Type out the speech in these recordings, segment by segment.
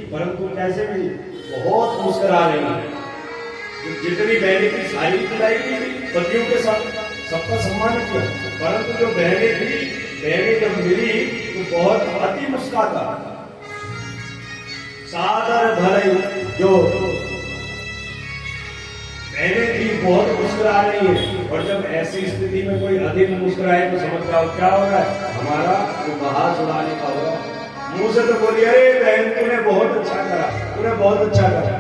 परंतु कैसे मिली? बहुत मुस्कुरा रही है। जितनी बहनें थी सारी खिलाई थी पतियों के साथ, सबका सम्मान किया, परंतु जो बहनें थी, बहनें जब मिली तो बहुत अति मुस्कुराता। सादर भले जो बहनें थी बहुत मुस्कुरा रही है, और जब ऐसी स्थिति में कोई अधिक मुस्कुराए तो समझ जाओ क्या हो रहा है, हमारा तो बाहर सुनाने का होगा। मुंह से तो बोली, अरे बहन तूने बहुत अच्छा करा, तूने बहुत अच्छा करा।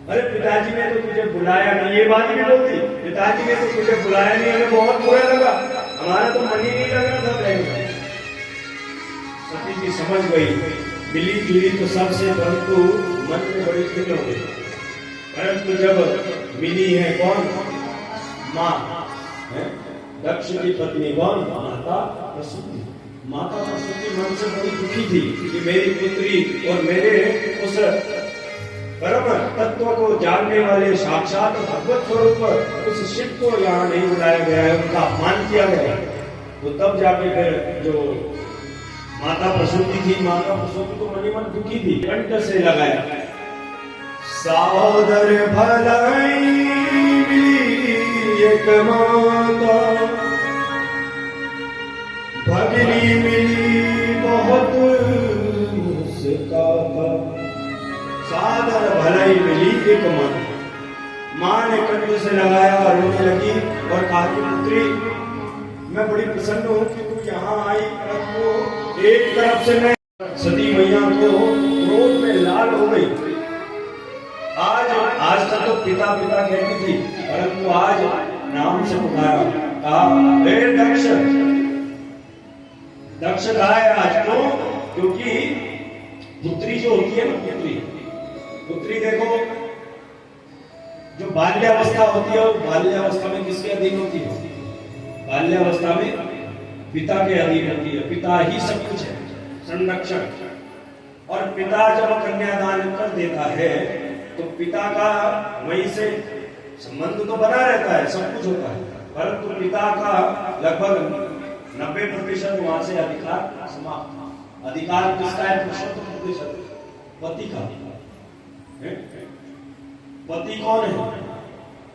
अरे पिताजी ने तो तुझे बुलाया नहीं, ये बात भी बोलती, पिताजी ने तो तुझे बुलाया नहीं, हमें बहुत बुरा लगा, हमारा तो मन ही नहीं लग रहा था बहन का। सती जी समझ गई, मिली जुली तो सबसे, परंतु मन में बड़ी खिल हो गई। परंतु जब मिली है कौन? माँ, दक्ष की पत्नी कौन? माता प्रसूति। माता प्रसूति मन से बड़ी दुखी थी कि मेरी पुत्री और मेरे उस परम तत्व को जानने वाले साक्षात भगवत स्वरूप उस शिव को यहाँ नहीं बुलाया गया है, उनका अपमान किया गया है। तो तब जाके फिर जो माता प्रसूति थी, माता प्रसूति तो मन ही मन दुखी थी, कंठ से लगाया, सादर भलाई एक माता, भगनी मिली बहुत मुस्काता। सादर भलाई मिली एक माता, माँ ने कंठ से लगाया, रोने लगी और कहा कि पुत्री मैं बड़ी प्रसन्न हूँ कि तू यहाँ आई, परंतु एक तरफ से मैं सती मैया को क्रोध में लाल हो गई। आज तक तो पिता पिता कहती थी, परंतु आज नाम से पुकारा, कहा हे दक्ष। दक्ष कहा है आज तो, क्योंकि पुत्री जो होती है ना, पुत्री देखो, जो बाल्यावस्था होती है, वो बाल्यावस्था में किसके अधीन होती है? बाल्यावस्था में पिता के अधीन होती है, पिता ही सब कुछ है, संरक्षक। और पिता जब कन्यादान कर देता है तो पिता का वहीं से संबंध तो बना रहता है, सब कुछ होता है, परंतु पिता का लगभग 90% वहां से अधिकार समाप्त। अधिकार किसका है? 70% पति का। पति कौन है?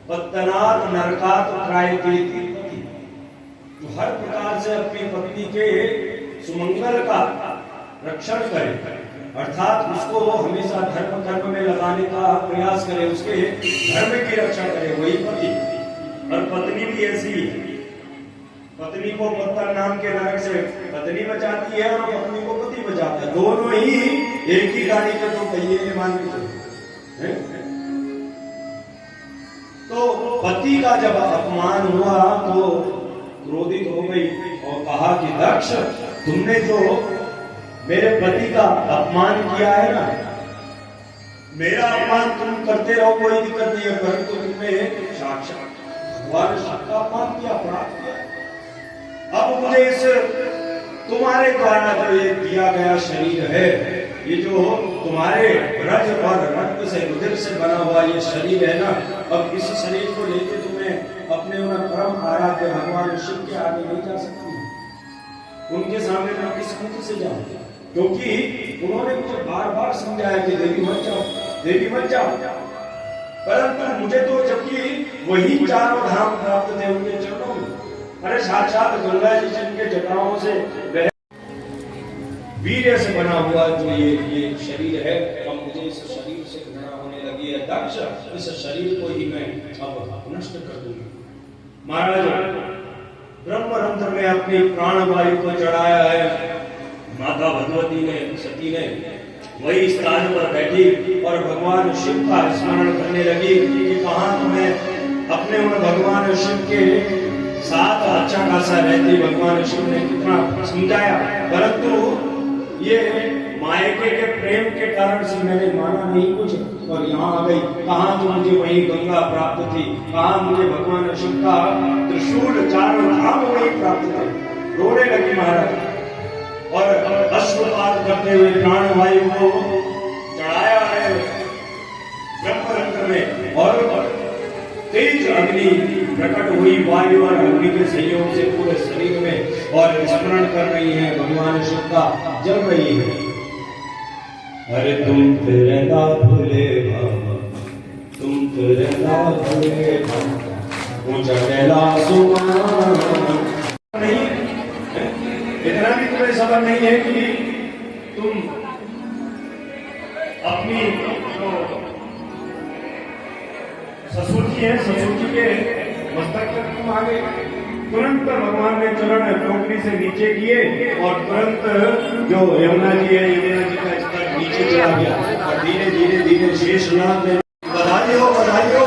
पत्तनात् नरकात् त्रायतेति पति, जो हर प्रकार से अपनी पत्नी के सुमंगल का रक्षण करे, अर्थात उसको हमेशा धर्म कर्म में लगाने का प्रयास करे, उसके धर्म की रक्षा करे, वही पति। और पत्नी भी ऐसी है, पत्नी को पत्तन नाम के नरक से पत्नी बचाती है और पत्नी को पति बचाता है, दोनों ही एक ही गाड़ी के दो पहिए मान के चलते। तो पति का जब अपमान हुआ तो क्रोधित हो गई और कहा कि दक्ष, तुमने जो मेरे पति का अपमान किया है ना, मेरा अपमान तुम करते रहो, कोई दिक्कत नहीं है, परंतु तुमने साक्षात भगवान शिव का अपमान किया, अपराध किया। अब मुझे इस तुम्हारे द्वारा जो ये दिया गया शरीर है, ये जो तुम्हारे रज और रक्त से रुधिर से बना हुआ ये शरीर है ना, अब इस शरीर को लेके तुम्हें अपने उन परम आराध्य भगवान शिव के आगे नहीं जा सकती, उनके सामने मैं किस मुख से जाऊं? क्योंकि उन्होंने मुझे बार बार समझाया कि देवी मत जाओ, देवी मत जाओ, परंतु मुझे तो जबकि वही चारों धाम प्राप्त थे उनके चरणों में, अरे साक्षात गंगा जी जिनके जटाओं से वीर्य से बना हुआ जो ये शरीर है, अब मुझे इस शरीर से घृणा होने लगी है। दक्ष, इस शरीर को ही मैं अब नष्ट कर दूंगा। महाराज ब्रह्मरंध्र में अपनी प्राणवायु को चढ़ाया है। माता भगवती ने, सती ने वही स्थान पर बैठी और भगवान शिव का स्मरण करने लगी कि कहां तुम्हें अपने उन भगवान शिव के साथ अच्छा खासा रहती। भगवान शिव ने कितना समझाया, परंतु ये मायके के प्रेम के कारण से मैंने माना नहीं कुछ और यहाँ आ गई। कहाँ तो मुझे वही गंगा प्राप्त थी, कहाँ मुझे भगवान शिव का त्रिशूल चारों धाम वही प्राप्त थे। रोने लगी महाराज और अश्रुपात करते हुए प्राणवायु को चढ़ाया है ब्रह्मरंध्र में और तेज अग्नि प्रकट हुई वायु और अग्नि के सहयोग से पूरे शरीर में और स्मरण कर रही है भगवान शिव का, जल रही है। अरे तुम तिरंगा भूले बाबा, तुम तिरंगा भूले बाबा, ऊंचा कैलाश नहीं, इतना भी तुम्हें सबर नहीं है कि तुम अपनी ससुर जी है, ससुर जी के मस्तक तक तुम आ गए। तुरंत भगवान ने चरण टोकरी से नीचे किए और तुरंत जो यमुना जी है, यमुना जी का स्तर नीचे चला गया और धीरे धीरे धीरे शेष नाग ने बधाई हो, बधाई हो।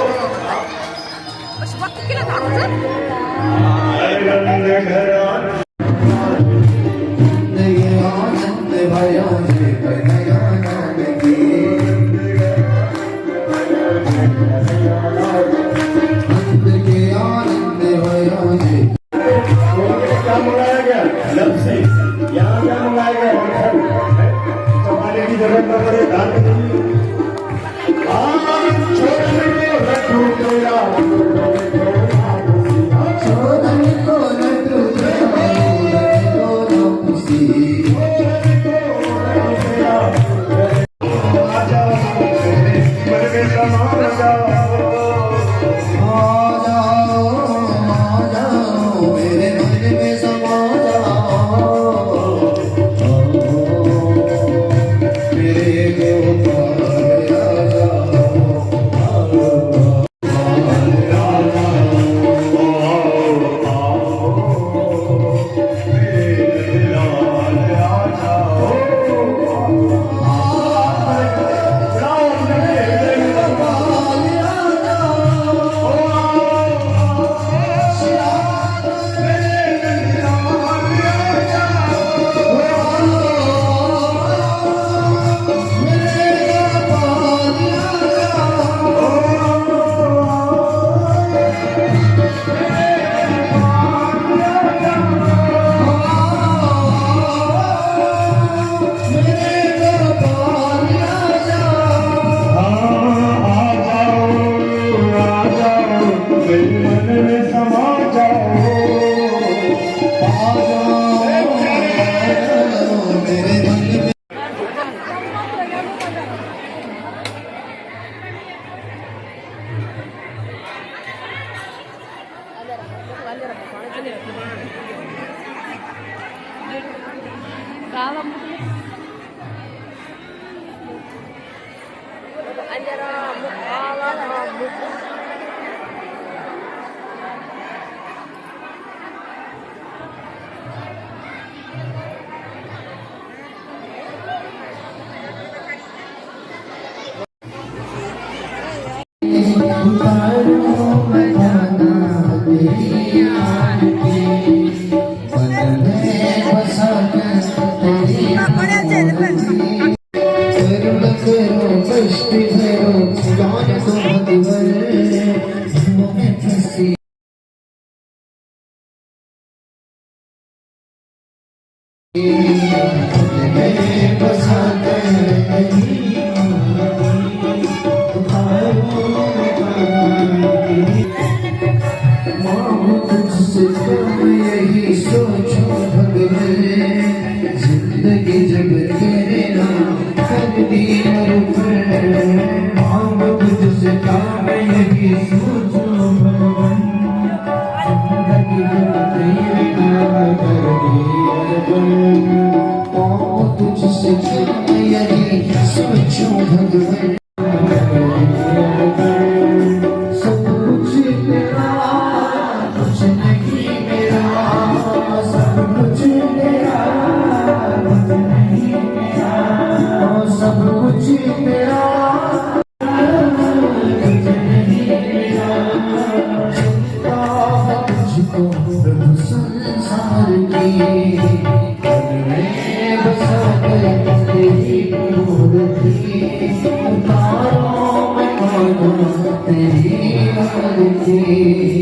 जिंदगी तेरे नाम कर दिया अर्पण। पाऊं तुझसे छूट यदि सोचूं भगवन, सब कुछ तेरा कुछ नहीं मेरा, सब कुछ तेरा कुछ नहीं मेरा, सब कुछ तेरा कुछ नहीं मेरा। चिंता तुझको प्रभु संसार की, मन में बसा कर तेरी मूर्ति, उतारो मैं मानो तेरी आरती।